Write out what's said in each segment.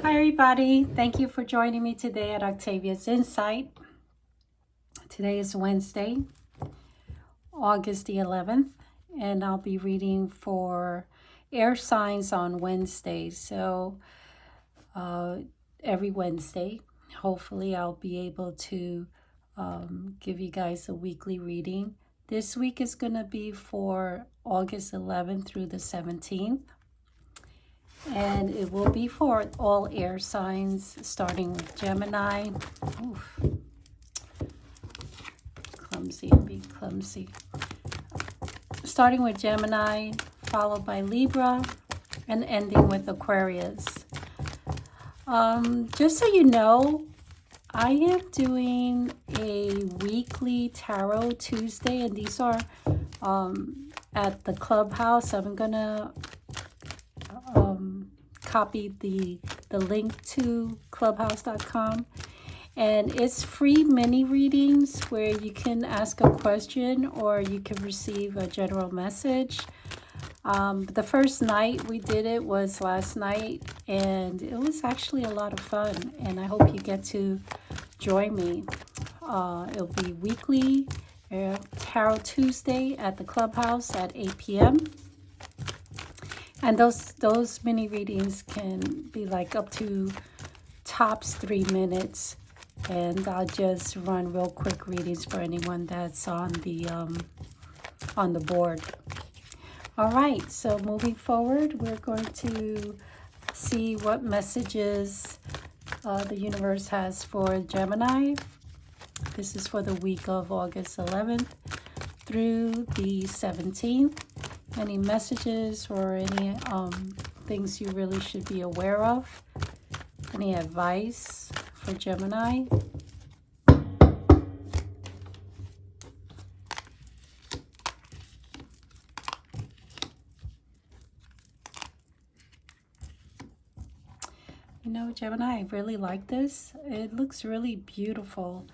Hi everybody, thank you for joining me today at Octavia's Insight. Today is Wednesday, August the 11th, and I'll be reading for air signs on Wednesday. So every Wednesday, hopefully I'll be able to give you guys a weekly reading. This week is going to be for August 11th through the 17th. And it will be for all air signs, starting with Gemini. Oof. Clumsy, be clumsy. Starting with Gemini, followed by Libra, and ending with Aquarius. Just so you know, I am doing a weekly Tarot Tuesday, and these are at the Clubhouse. I'm going to copy the link to clubhouse.com, and it's free mini readings where you can ask a question or you can receive a general message. The first night we did it was last night, and it was actually a lot of fun, and I hope you get to join me. It'll be weekly Tarot Tuesday at the Clubhouse at 8 p.m. And those mini readings can be like up to tops 3 minutes. And I'll just run real quick readings for anyone that's on the board. All right, so moving forward, we're going to see what messages the universe has for Gemini. This is for the week of August 11th through the 17th. Any messages or any things you really should be aware of? Any advice for Gemini? You know, Gemini, I really like this. It looks really beautiful.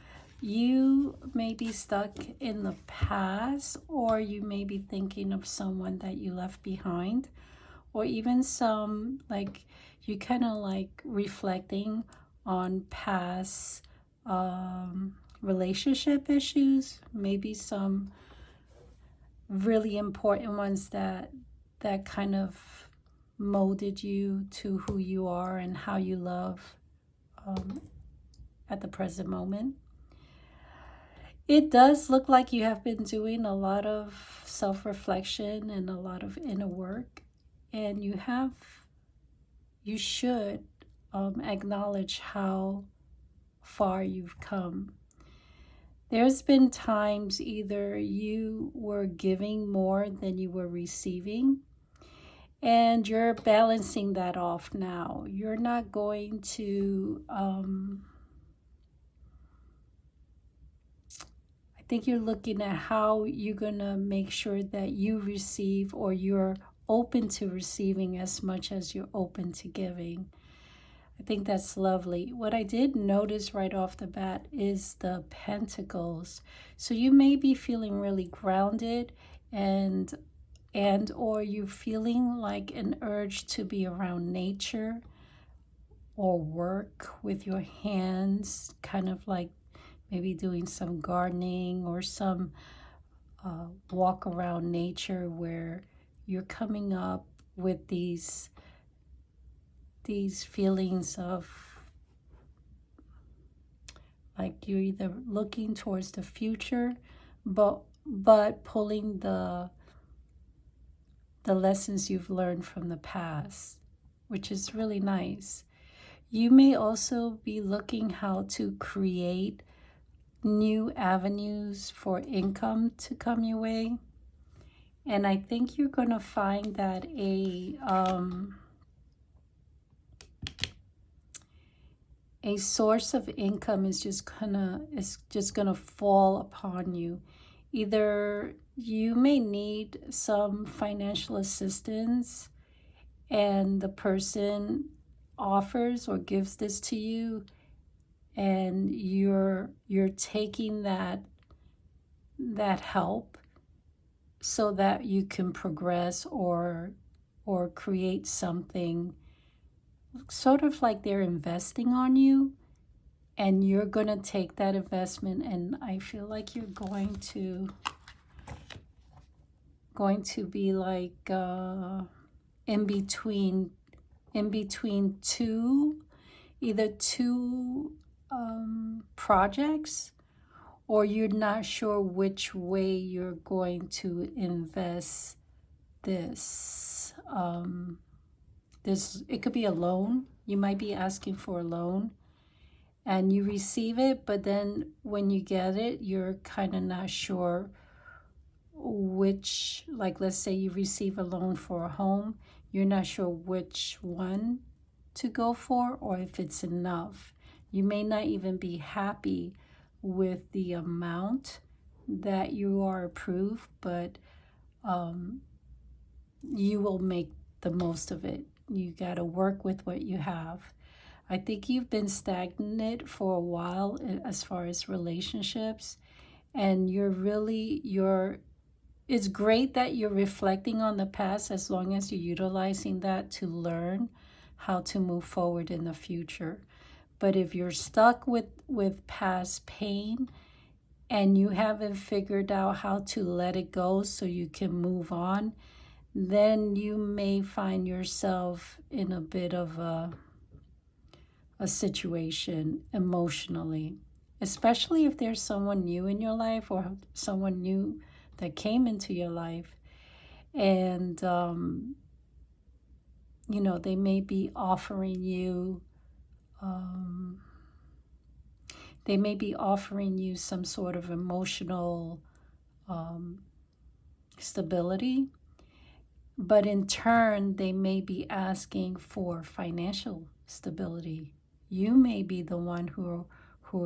You may be stuck in the past, or you may be thinking of someone that you left behind, or even some, like, you kind of like reflecting on past relationship issues, maybe some really important ones that kind of molded you to who you are and how you love at the present moment. It does look like you have been doing a lot of self-reflection and a lot of inner work, and you should acknowledge how far you've come. There's been times either you were giving more than you were receiving, and you're balancing that off now. You're not going to I think you're looking at how you're going to make sure that you receive, or you're open to receiving as much as you're open to giving. I think that's lovely. What I did notice right off the bat is the pentacles. So you may be feeling really grounded, and or you're feeling like an urge to be around nature or work with your hands, kind of like maybe doing some gardening or some walk around nature, where you're coming up with these feelings of like you're either looking towards the future, but pulling the lessons you've learned from the past, which is really nice. You may also be looking how to create new avenues for income to come your way. And I think you're going to find that a source of income is just gonna fall upon you. Either you may need some financial assistance, and the person offers or gives this to you, and you're taking that help so that you can progress or create something sort of like they're investing on you, and you're going to take that investment, and I feel like you're going to be like in between either two projects, or you're not sure which way you're going to invest this. It could be a loan. You might be asking for a loan and you receive it, but then when you get it, you're kind of not sure which, like let's say you receive a loan for a home, you're not sure which one to go for or if it's enough. You may not even be happy with the amount that you are approved, but you will make the most of it. You got to work with what you have. I think you've been stagnant for a while as far as relationships, and it's great that you're reflecting on the past, as long as you're utilizing that to learn how to move forward in the future. But if you're stuck with past pain and you haven't figured out how to let it go so you can move on, then you may find yourself in a bit of a situation emotionally, especially if there's someone new in your life or someone new that came into your life, and they may be offering you some sort of emotional stability, but in turn they may be asking for financial stability. You may be the one who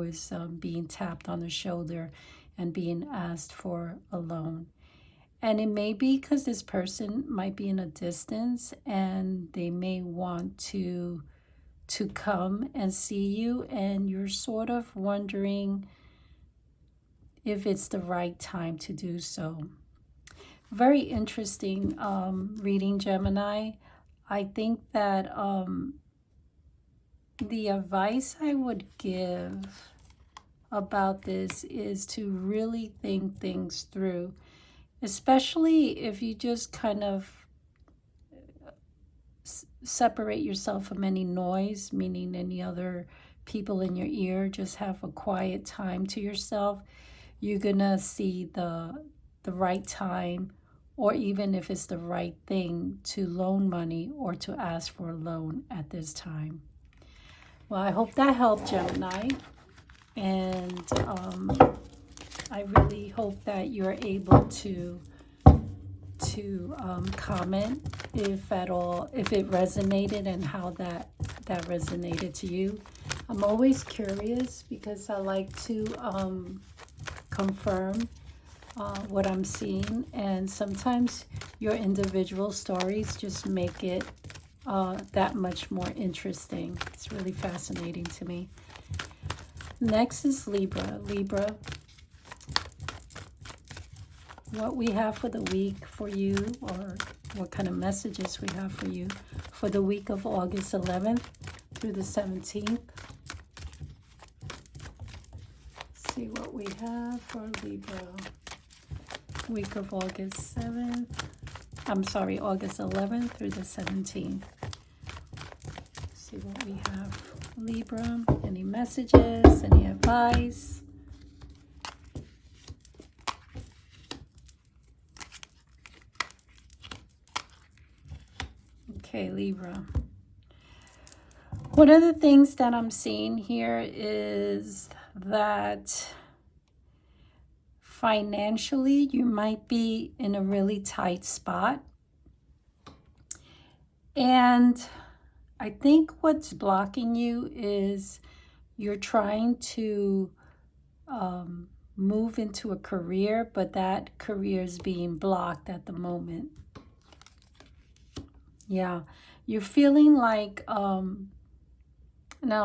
is being tapped on the shoulder and being asked for a loan. And it may be because this person might be in a distance and they may want to come and see you, and you're sort of wondering if it's the right time to do so. Very interesting reading, Gemini. I think that the advice I would give about this is to really think things through, especially if you just kind of separate yourself from any noise, meaning any other people in your ear. Just have a quiet time to yourself. You're gonna see the right time, or even if it's the right thing to loan money or to ask for a loan at this time. Well, I hope that helped, Gemini, and I really hope that you're able to comment if it resonated and how that resonated to you. I'm always curious because I like to confirm what I'm seeing, and sometimes your individual stories just make it that much more interesting. It's really fascinating to me. Next is Libra. What we have for the week for you, or what kind of messages we have for you for the week of August 11th through the 17th. Let's see what we have for Libra. Week of August 11th through the 17th. Let's see what we have. Libra, any messages, any advice? Okay, Libra. One of the things that I'm seeing here is that financially you might be in a really tight spot. And I think what's blocking you is you're trying to move into a career, but that career is being blocked at the moment. Yeah, you're feeling like, now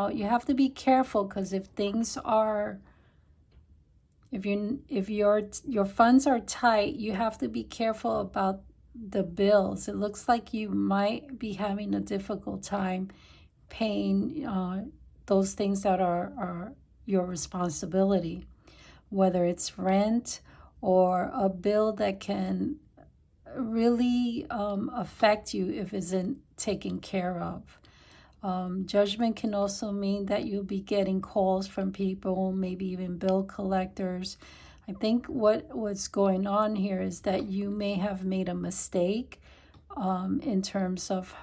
you have to be careful, because if your funds are tight, you have to be careful about the bills. It looks like you might be having a difficult time paying those things that are your responsibility, whether it's rent or a bill that can really affect you if it isn't taken care of. Judgment can also mean that you'll be getting calls from people, maybe even bill collectors. I think what's going on here is that you may have made a mistake in terms of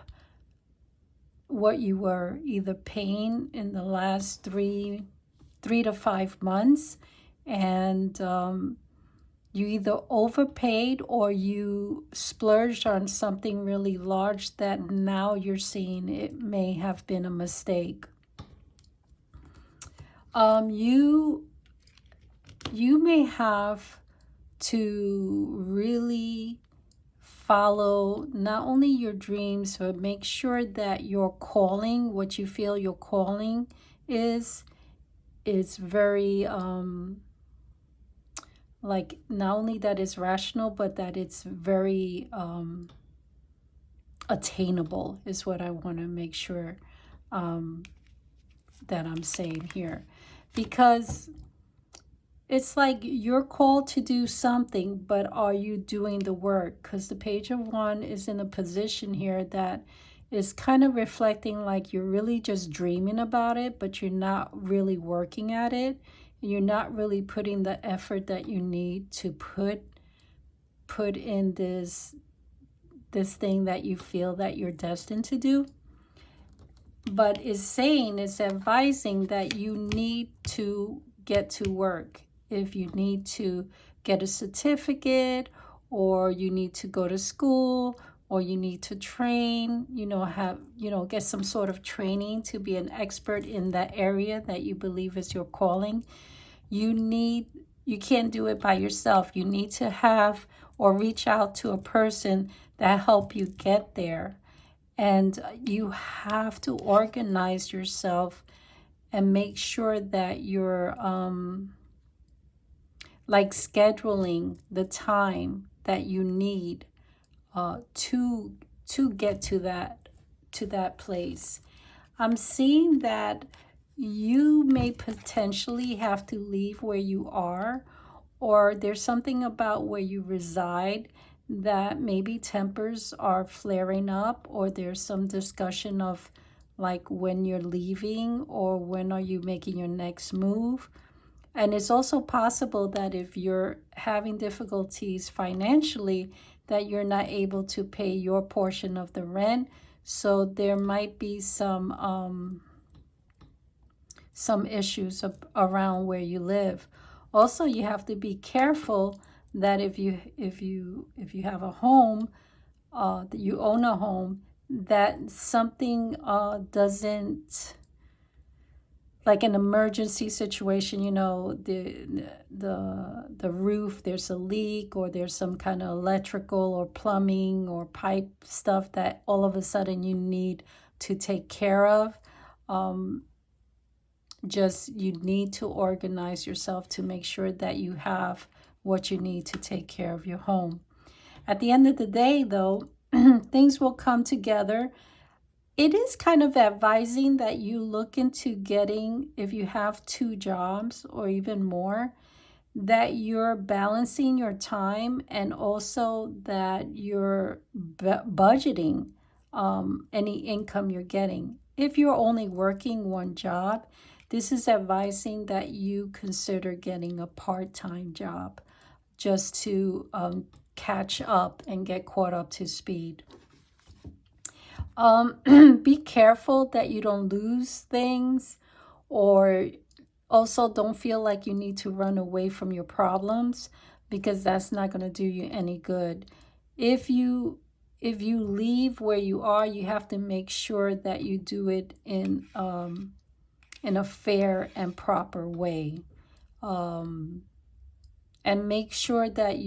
what you were either paying in the last three to 5 months, and you either overpaid or you splurged on something really large that now you're seeing it may have been a mistake. You may have to really follow not only your dreams, but make sure that your calling, what you feel your calling is very like, not only that it's rational, but that it's very attainable is what I want to make sure that I'm saying here. Because it's like you're called to do something, but are you doing the work? Because the Page of Wands is in a position here that is kind of reflecting like you're really just dreaming about it, but you're not really working at it. You're not really putting the effort that you need to put in this thing that you feel that you're destined to do. But it's advising that you need to get to work. If you need to get a certificate, or you need to go to school, or you need to train, get some sort of training to be an expert in that area that you believe is your calling. You can't do it by yourself. You need to have or reach out to a person that help you get there. And you have to organize yourself and make sure that you're like scheduling the time that you need to get to that place. I'm seeing that you may potentially have to leave where you are, or there's something about where you reside that maybe tempers are flaring up, or there's some discussion of like when you're leaving or when are you making your next move. And it's also possible that if you're having difficulties financially, that you're not able to pay your portion of the rent. So there might be some issues around where you live. Also, you have to be careful that if you have a home, that you own a home, that something doesn't, like an emergency situation, the roof, there's a leak, or there's some kind of electrical or plumbing or pipe stuff that all of a sudden you need to take care of. You need to organize yourself to make sure that you have what you need to take care of your home. At the end of the day, though, things will come together. It is kind of advising that you look into getting, if you have 2 jobs or even more, that you're balancing your time, and also that you're budgeting any income you're getting. If you're only working 1 job, this is advising that you consider getting a part-time job just to catch up and get caught up to speed. Be careful that you don't lose things, or also don't feel like you need to run away from your problems, because that's not going to do you any good. If you leave where you are, you have to make sure that you do it in a fair and proper way, and make sure that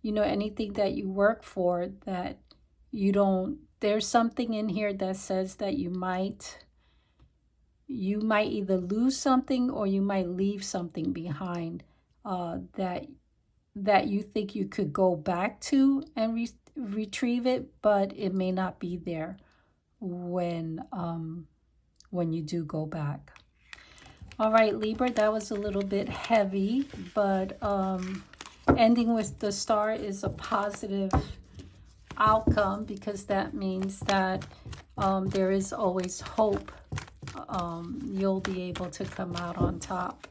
anything that you work for, that you don't. There's something in here that says that you might either lose something or you might leave something behind that you think you could go back to and retrieve it, but it may not be there when when you do go back. All right, Libra, that was a little bit heavy, but ending with the star is a positive outcome, because that means that there is always hope. You'll be able to come out on top.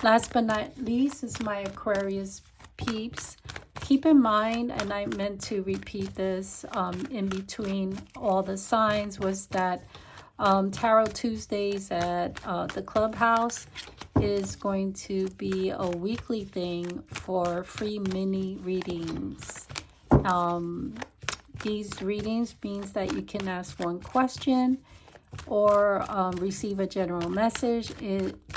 Last but not least is my Aquarius peeps. Keep in mind, and I meant to repeat this in between all the signs, was that Tarot Tuesdays at the Clubhouse is going to be a weekly thing for free mini readings. These readings means that you can ask one question or receive a general message.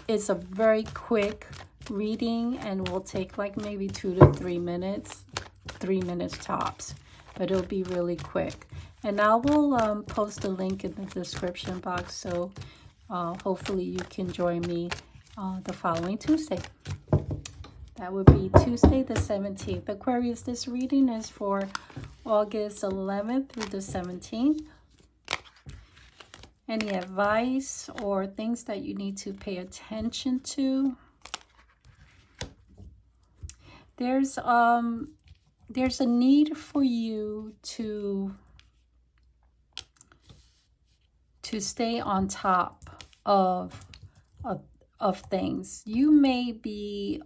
It's a very quick reading and will take like maybe 2 to 3 minutes, 3 minutes tops, but it'll be really quick. And I will post a link in the description box, so hopefully you can join me the following Tuesday. That would be Tuesday the 17th. Aquarius, this reading is for August 11th through the 17th. Any advice or things that you need to pay attention to? There's a need for you to stay on top of things. You may be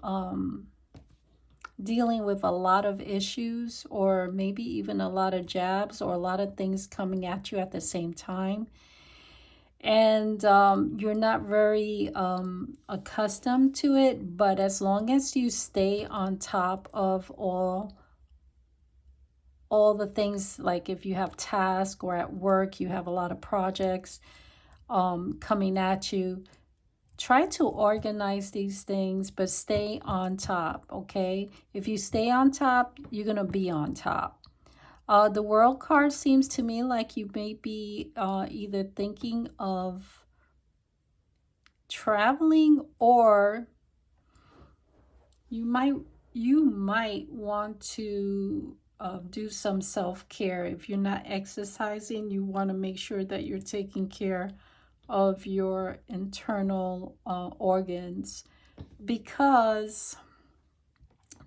dealing with a lot of issues, or maybe even a lot of jabs, or a lot of things coming at you at the same time. And you're not very accustomed to it, but as long as you stay on top of all the things, like if you have tasks or at work, you have a lot of projects coming at you, try to organize these things, but stay on top, okay? If you stay on top, you're going to be on top. The World card seems to me like you may be either thinking of traveling, or you might want to do some self-care. If you're not exercising, you want to make sure that you're taking care of your internal organs, because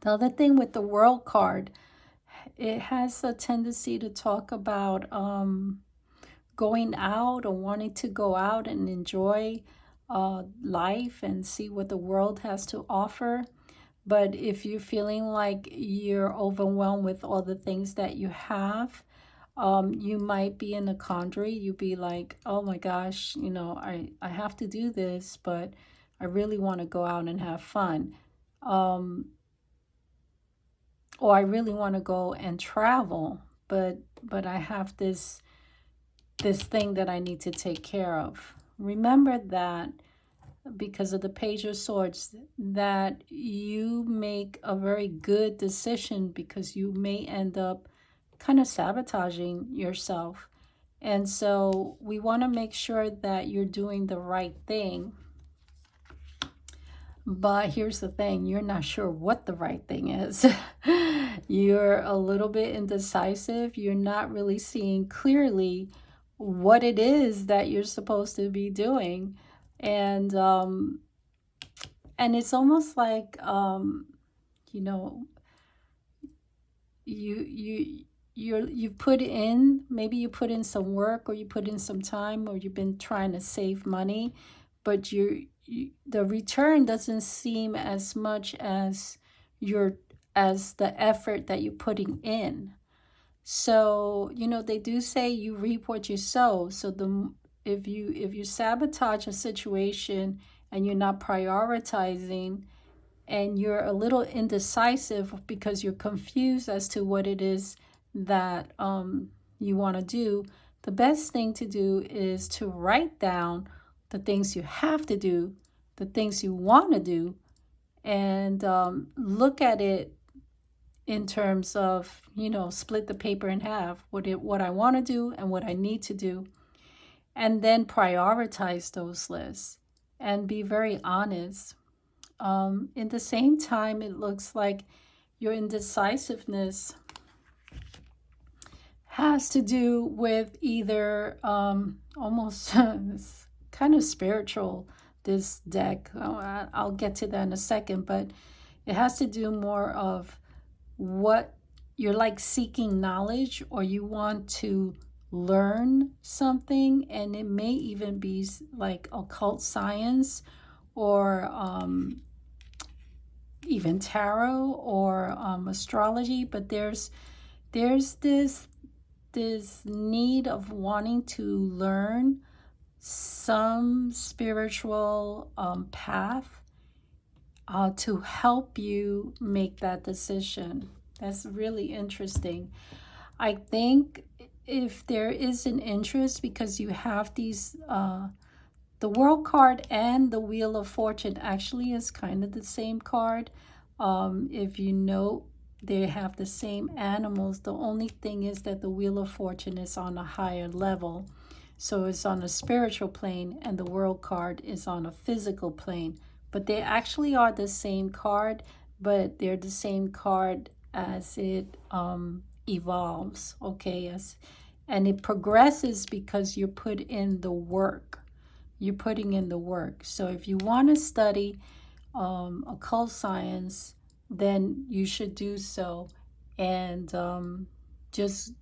the other thing with the World card, it has a tendency to talk about going out or wanting to go out and enjoy life and see what the world has to offer. But if you're feeling like you're overwhelmed with all the things that you have, you might be in a quandary. You'd be like, oh my gosh, you know, I have to do this, but I really want to go out and have fun. Or I really want to go and travel, but I have this thing that I need to take care of. Remember that, because of the Page of Swords, that you make a very good decision, because you may end up kind of sabotaging yourself. And so we want to make sure that you're doing the right thing. But here's the thing, you're not sure what the right thing is. You're a little bit indecisive. You're not really seeing clearly what it is that you're supposed to be doing. And it's almost like, you know, you've put in, maybe you put in some work, or you put in some time, or you've been trying to save money, but the return doesn't seem as much as the effort that you're putting in. So, you know, they do say you reap what you sow. So if you sabotage a situation and you're not prioritizing, and you're a little indecisive because you're confused as to what it is that you want to do, the best thing to do is to write down the things you have to do, the things you want to do, and look at it in terms of, you know, split the paper in half, what I want to do and what I need to do, and then prioritize those lists and be very honest. In the same time, it looks like your indecisiveness has to do with either almost kind of spiritual, this deck. I'll get to that in a second, but it has to do more of what you're like seeking knowledge, or you want to learn something, and it may even be like occult science, or even tarot, or astrology. But there's this need of wanting to learn some spiritual path to help you make that decision. That's really interesting. I think if there is an interest, because you have these, the World card and the Wheel of Fortune actually is kind of the same card. If you know, they have the same animals. The only thing is that the Wheel of Fortune is on a higher level. So it's on a spiritual plane, and the World card is on a physical plane. But they actually are the same card, but they're the same card as it evolves, okay? And it progresses because you put in the work. You're putting in the work. So if you want to study occult science, then you should do so. And just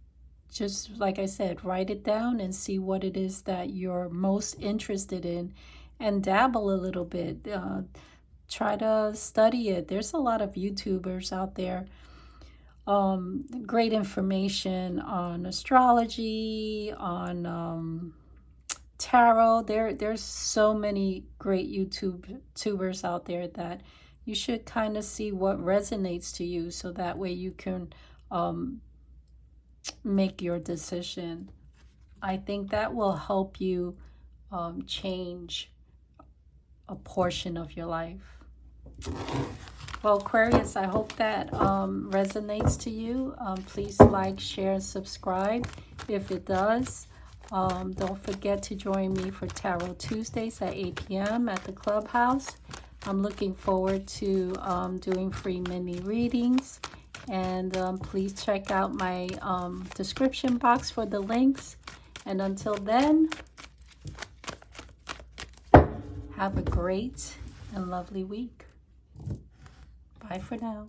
like I said, write it down and see what it is that you're most interested in, and dabble a little bit. Try to study it. There's a lot of YouTubers out there. Great information on astrology, on tarot. There's so many great YouTubers out there that you should kind of see what resonates to you, so that way you can make your decision. I think that will help you change a portion of your life. Well, Aquarius, I hope that resonates to you. Please like, share, and subscribe if it does. Don't forget to join me for Tarot Tuesdays at 8 p.m. at the Clubhouse. I'm looking forward to doing free mini readings. And please check out my description box for the links. And until then, have a great and lovely week. Bye for now.